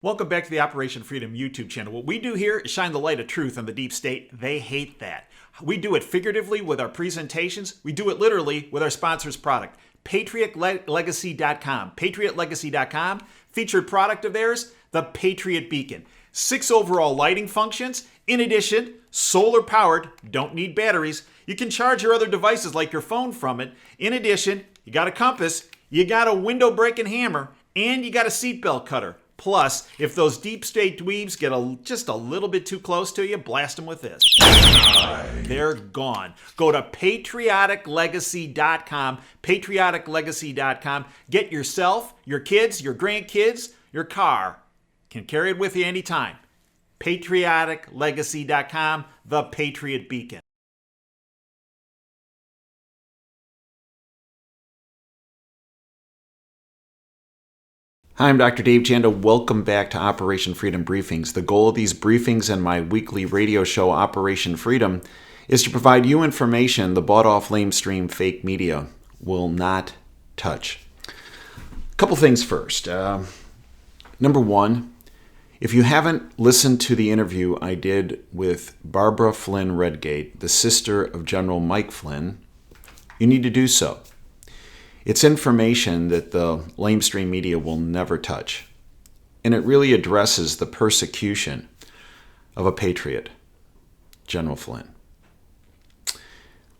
Welcome back to the Operation Freedom YouTube channel. What we do here is shine the light of truth on the deep state. They hate that. We do it figuratively with our presentations. We do it literally with our sponsor's product, PatriotLegacy.com. PatriotLegacy.com, featured product of theirs, the Patriot Beacon. 6 overall lighting functions. In addition, solar powered, don't need batteries. You can charge your other devices like your phone from it. In addition, you got a compass, you got a window breaking hammer, and you got a seatbelt cutter. Plus, if those deep state dweebs get just a little bit too close to you, blast them with this. They're gone. Go to patrioticlegacy.com, patrioticlegacy.com. Get yourself, your kids, your grandkids, your car. Can carry it with you anytime. patrioticlegacy.com, the Patriot Beacon. Hi, I'm Dr. Dave Janda. Welcome back to Operation Freedom Briefings. The goal of these briefings and my weekly radio show, Operation Freedom, is to provide you information the bought-off lamestream fake media will not touch. A couple things first. Number one, if you haven't listened to the interview I did with Barbara Flynn Redgate, the sister of General Mike Flynn, you need to do so. It's information that the lamestream media will never touch. And it really addresses the persecution of a patriot, General Flynn.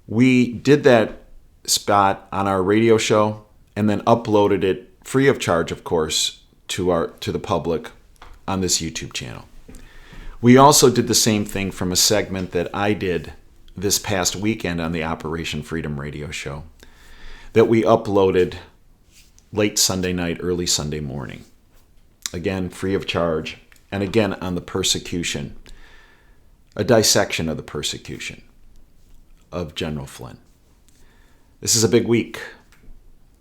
We did that spot on our radio show and then uploaded it free of charge, of course, to the public on this YouTube channel. We also did the same thing from a segment that I did this past weekend on the Operation Freedom radio show that we uploaded late Sunday night, early Sunday morning. Again, free of charge. And again, on the persecution, a dissection of the persecution of General Flynn. This is a big week.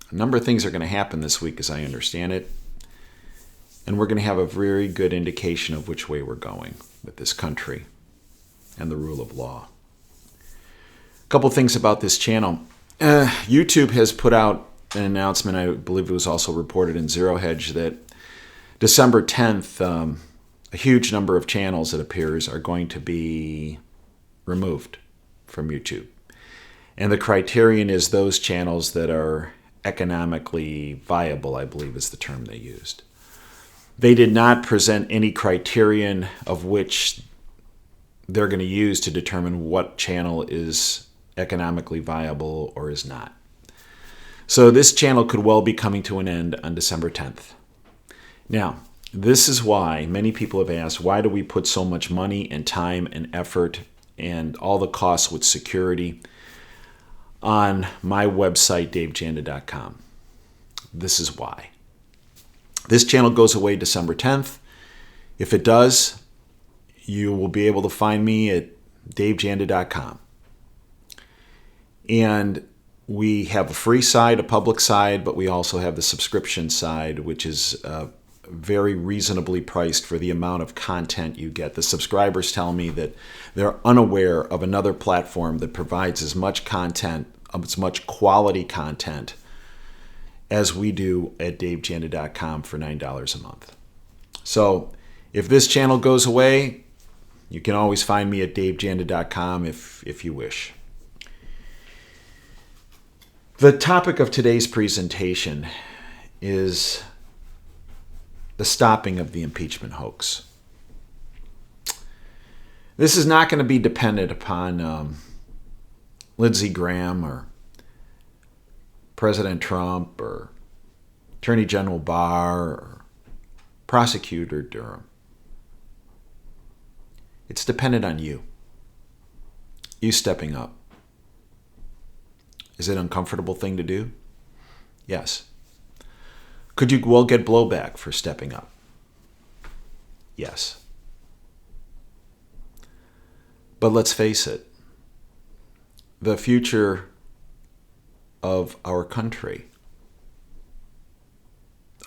A number of things are going to happen this week as I understand it. And we're going to have a very good indication of which way we're going with this country and the rule of law. A couple things about this channel. YouTube has put out an announcement, I believe it was also reported in Zero Hedge, that December 10th, a huge number of channels, it appears, are going to be removed from YouTube. And the criterion is those channels that are economically viable, I believe is the term they used. They did not present any criterion of which they're going to use to determine what channel is economically viable or is not. So this channel could well be coming to an end on December 10th. Now, this is why many people have asked, why do we put so much money and time and effort and all the costs with security on my website, davejanda.com? This is why. This channel goes away December 10th. If it does, you will be able to find me at davejanda.com. And we have a free side, a public side, but we also have the subscription side, which is very reasonably priced for the amount of content you get. The subscribers tell me that they're unaware of another platform that provides as much content, as much quality content as we do at davejanda.com for $9 a month. So if this channel goes away, you can always find me at davejanda.com if you wish. The topic of today's presentation is the stopping of the impeachment hoax. This is not going to be dependent upon Lindsey Graham or President Trump or Attorney General Barr or Prosecutor Durham. It's dependent on you. You stepping up. Is it an uncomfortable thing to do? Yes. Could you well get blowback for stepping up? Yes. But let's face it, the future of our country,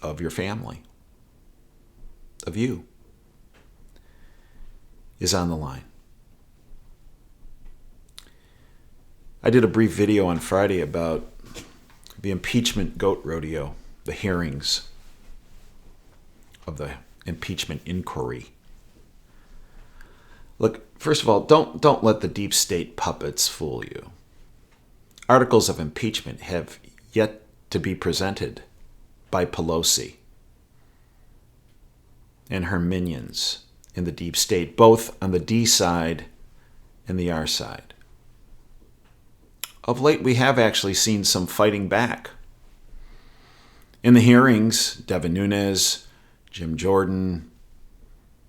of your family, of you, is on the line. I did a brief video on Friday about the impeachment goat rodeo, the hearings of the impeachment inquiry. Look, first of all, don't let the deep state puppets fool you. Articles of impeachment have yet to be presented by Pelosi and her minions in the deep state, both on the D side and the R side. Of late, we have actually seen some fighting back. In the hearings, Devin Nunes, Jim Jordan,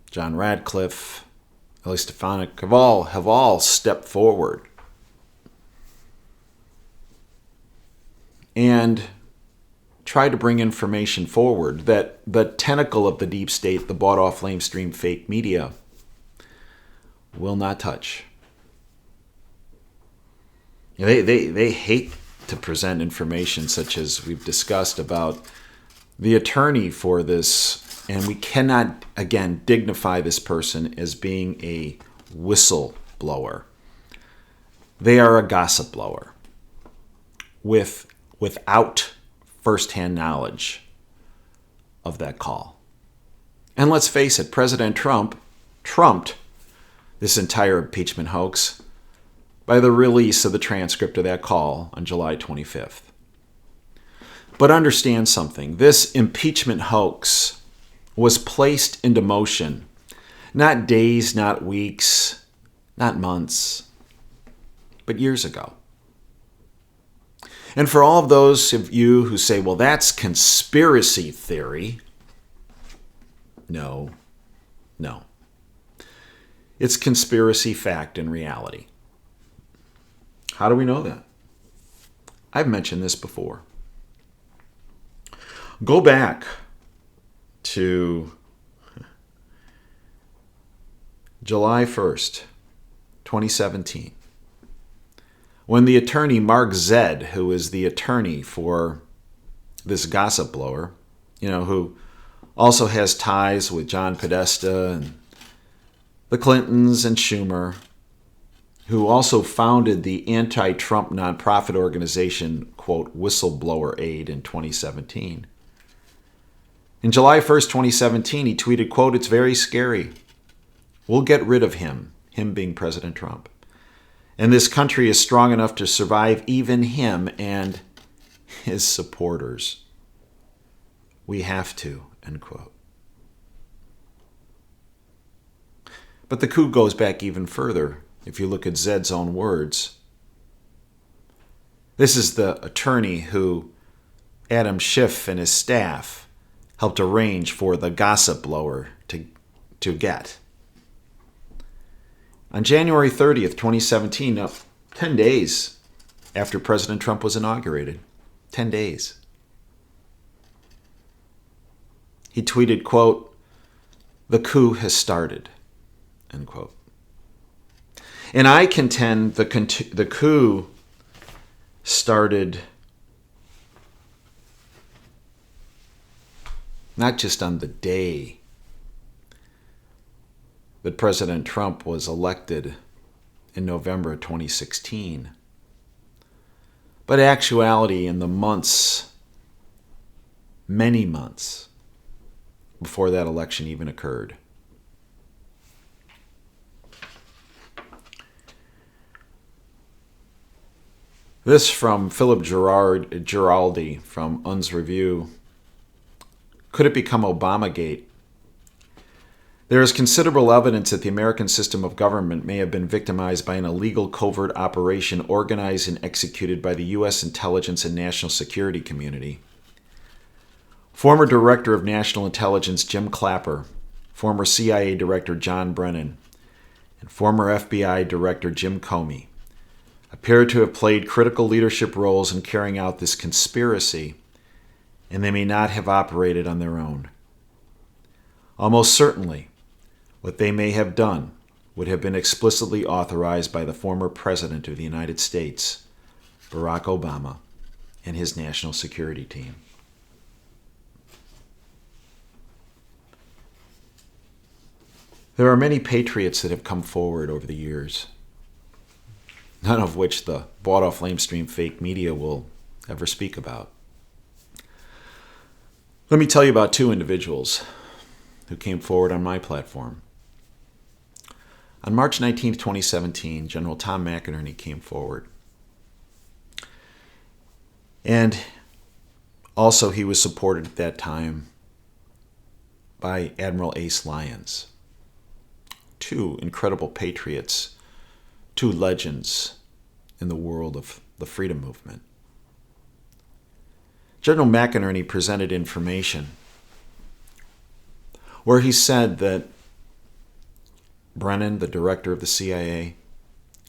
John Radcliffe, Ellie Stefanik have all stepped forward and tried to bring information forward that the tentacle of the deep state, the bought-off lamestream fake media, will not touch. They hate to present information such as we've discussed about the attorney for this, and we cannot, again, dignify this person as being a whistleblower. They are a gossip blower without firsthand knowledge of that call. And let's face it, President Trump trumped this entire impeachment hoax by the release of the transcript of that call on July 25th. But understand something. This impeachment hoax was placed into motion not days, not weeks, not months, but years ago. And for all of those of you who say, well, that's conspiracy theory, no. It's conspiracy fact and reality. How do we know that? I've mentioned this before. Go back to July 1st, 2017, when the attorney Mark Zed, who is the attorney for this gossip blower, who also has ties with John Podesta and the Clintons and Schumer, who also founded the anti-Trump nonprofit organization, quote, Whistleblower Aid in 2017. In July 1st, 2017, he tweeted, quote, "It's very scary. We'll get rid of him being President Trump. And this country is strong enough to survive even him and his supporters. We have to," end quote. But the coup goes back even further. If you look at Zed's own words, this is the attorney who Adam Schiff and his staff helped arrange for the gossip blower to get. On January 30th, 2017, 10 days after President Trump was inaugurated, 10 days, he tweeted, quote, "The coup has started," end quote. And I contend the coup started not just on the day that President Trump was elected in November 2016, but actuality in the months, many months, before that election even occurred. This from Philip Giraldi from UN's Review. Could it become Obamagate? There is considerable evidence that the American system of government may have been victimized by an illegal covert operation organized and executed by the U.S. intelligence and national security community. Former Director of National Intelligence Jim Clapper, former CIA Director John Brennan, and former FBI Director Jim Comey appear to have played critical leadership roles in carrying out this conspiracy, and they may not have operated on their own. Almost certainly, what they may have done would have been explicitly authorized by the former President of the United States, Barack Obama, and his national security team. There are many patriots that have come forward over the years, none of which the bought-off lamestream fake media will ever speak about. Let me tell you about two individuals who came forward on my platform. On March 19, 2017, General Tom McInerney came forward. And also he was supported at that time by Admiral Lyons. Two incredible patriots, two legends in the world of the freedom movement. General McInerney presented information where he said that Brennan, the director of the CIA,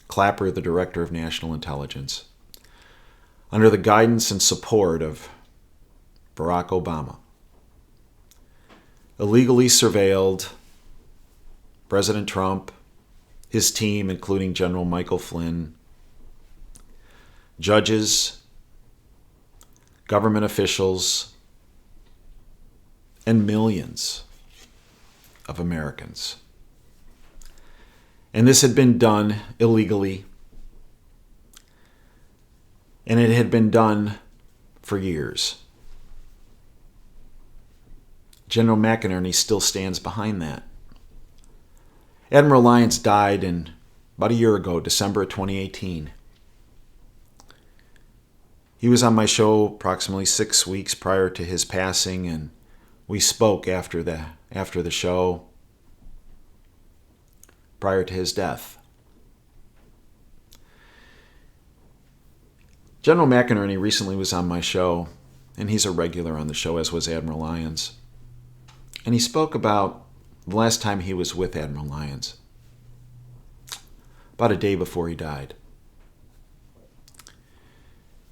Clapper, the director of national intelligence, under the guidance and support of Barack Obama, illegally surveilled President Trump, his team, including General Michael Flynn, judges, government officials, and millions of Americans. And this had been done illegally, and it had been done for years. General McInerney still stands behind that. Admiral Lyons died about a year ago, December of 2018. He was on my show approximately 6 weeks prior to his passing, and we spoke after the show, prior to his death. General McInerney recently was on my show, and he's a regular on the show, as was Admiral Lyons. And he spoke about the last time he was with Admiral Lyons, about a day before he died.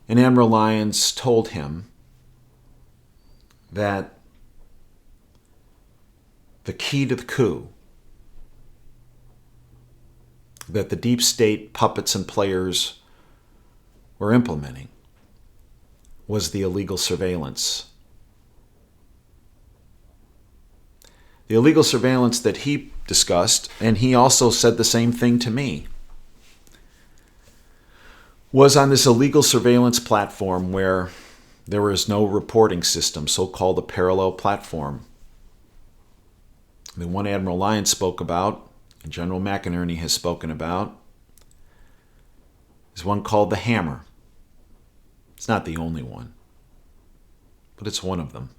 And Admiral Lyons told him that the key to the coup that the deep state puppets and players were implementing was the illegal surveillance. The illegal surveillance that he discussed, and he also said the same thing to me, was on this illegal surveillance platform where there was no reporting system, so-called a parallel platform. The one Admiral Lyons spoke about, and General McInerney has spoken about, is one called the Hammer. It's not the only one, but it's one of them.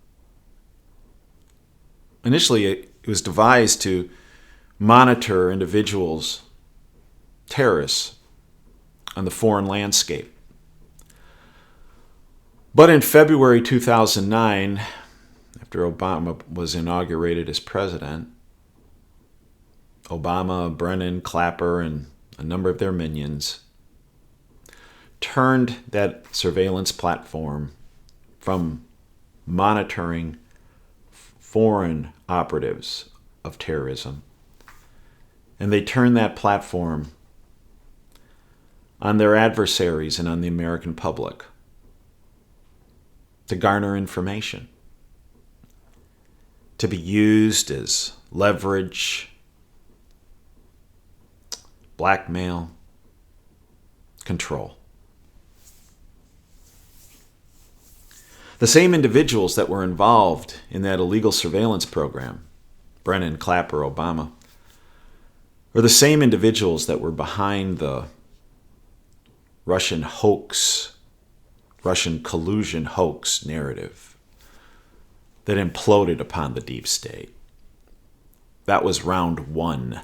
Initially, it was devised to monitor individuals, terrorists, on the foreign landscape. But in February 2009, after Obama was inaugurated as president, Obama, Brennan, Clapper, and a number of their minions turned that surveillance platform from monitoring foreign operatives of terrorism, and they turned that platform on their adversaries and on the American public to garner information, to be used as leverage, blackmail, control. The same individuals that were involved in that illegal surveillance program, Brennan, Clapper, Obama, are the same individuals that were behind the Russian hoax, Russian collusion hoax narrative that imploded upon the deep state. That was round one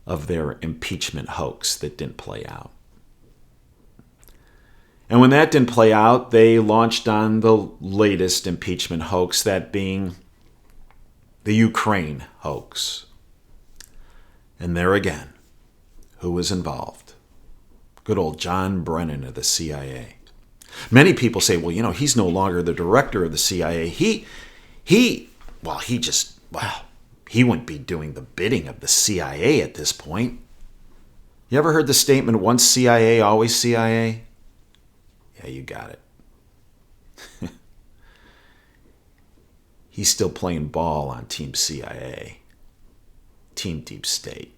of their impeachment hoax that didn't play out. And when that didn't play out, they launched on the latest impeachment hoax, that being the Ukraine hoax. And there again, who was involved? Good old John Brennan of the CIA. Many people say, well, he's no longer the director of the CIA. He wouldn't be doing the bidding of the CIA at this point. You ever heard the statement, once CIA, always CIA? Yeah, you got it. He's still playing ball on Team CIA, Team Deep State.